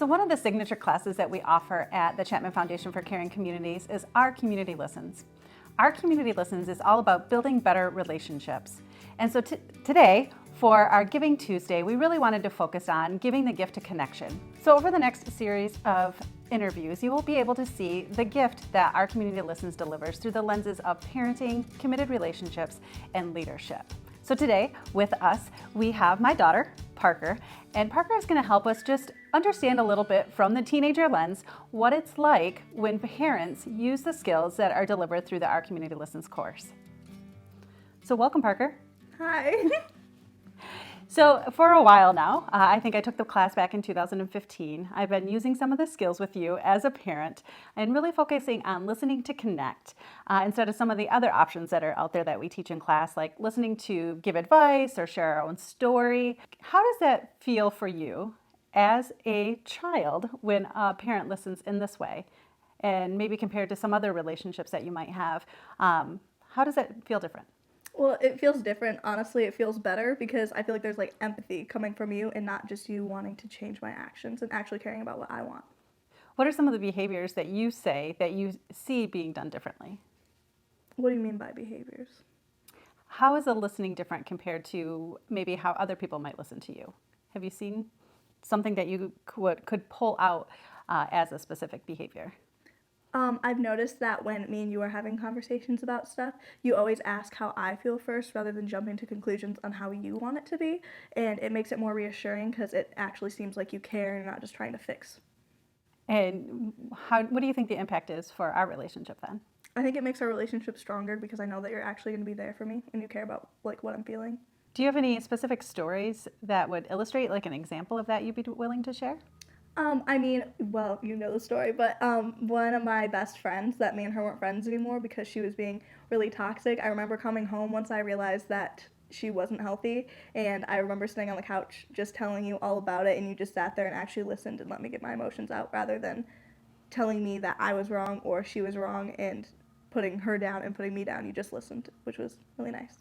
So one of the signature classes that we offer at the Chapman Foundation for Caring Communities is Our Community Listens. Our Community Listens is all about building better relationships. And so today, for our Giving Tuesday, we really wanted to focus on giving the gift of connection. So over the next series of interviews, you will be able to see the gift that Our Community Listens delivers through the lenses of parenting, committed relationships, and leadership. So today, with us, we have my daughter, Parker, and Parker is going to help us just understand a little bit from the teenager lens what it's like when parents use the skills that are delivered through the Our Community Listens course. So welcome, Parker. Hi. So for a while now, I think I took the class back in 2015. I've been using some of the skills with you as a parent and really focusing on listening to connect instead of some of the other options that are out there that we teach in class, like listening to give advice or share our own story. How does that feel for you as a child when a parent listens in this way? And maybe compared to some other relationships that you might have, how does that feel different? Well, it feels different. Honestly, it feels better because I feel like there's like empathy coming from you and not just you wanting to change my actions and actually caring about what I want. What are some of the behaviors that you say that you see being done differently? What do you mean by behaviors? How is the listening different compared to maybe how other people might listen to you? Have you seen something that you could pull out as a specific behavior? I've noticed that when me and you are having conversations about stuff, you always ask how I feel first rather than jumping to conclusions on how you want it to be. And it makes it more reassuring because it actually seems like you care and you're not just trying to fix. And what do you think the impact is for our relationship then? I think it makes our relationship stronger because I know that you're actually going to be there for me and you care about like what I'm feeling. Do you have any specific stories that would illustrate like an example of that you'd be willing to share? Well, you know the story, but one of my best friends, that me and her weren't friends anymore because she was being really toxic. I remember coming home once I realized that she wasn't healthy, and I remember sitting on the couch just telling you all about it, and you just sat there and actually listened and let me get my emotions out rather than telling me that I was wrong or she was wrong and putting her down and putting me down. You just listened, which was really nice.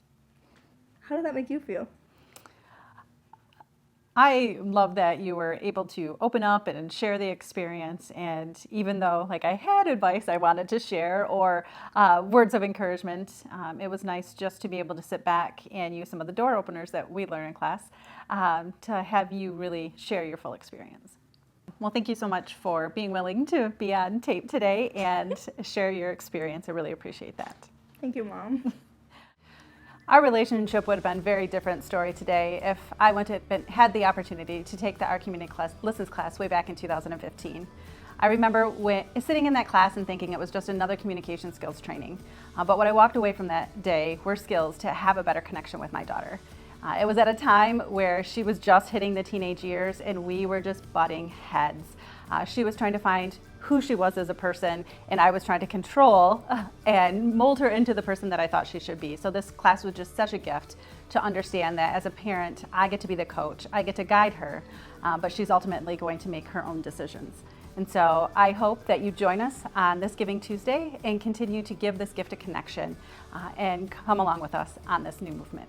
How did that make you feel? I love that you were able to open up and share the experience. And even though like I had advice I wanted to share or words of encouragement, it was nice just to be able to sit back and use some of the door openers that we learn in class to have you really share your full experience. Well, thank you so much for being willing to be on tape today and share your experience. I really appreciate that. Thank you, Mom. Our relationship would have been a very different story today if I had the opportunity to take the Our Community Listens class way back in 2015. I remember sitting in that class and thinking it was just another communication skills training. But what I walked away from that day were skills to have a better connection with my daughter. It was at a time where she was just hitting the teenage years and we were just butting heads. She was trying to find who she was as a person, and I was trying to control and mold her into the person that I thought she should be. So this class was just such a gift to understand that as a parent, I get to be the coach, I get to guide her, but she's ultimately going to make her own decisions. And so I hope that you join us on this Giving Tuesday and continue to give this gift of connection and come along with us on this new movement.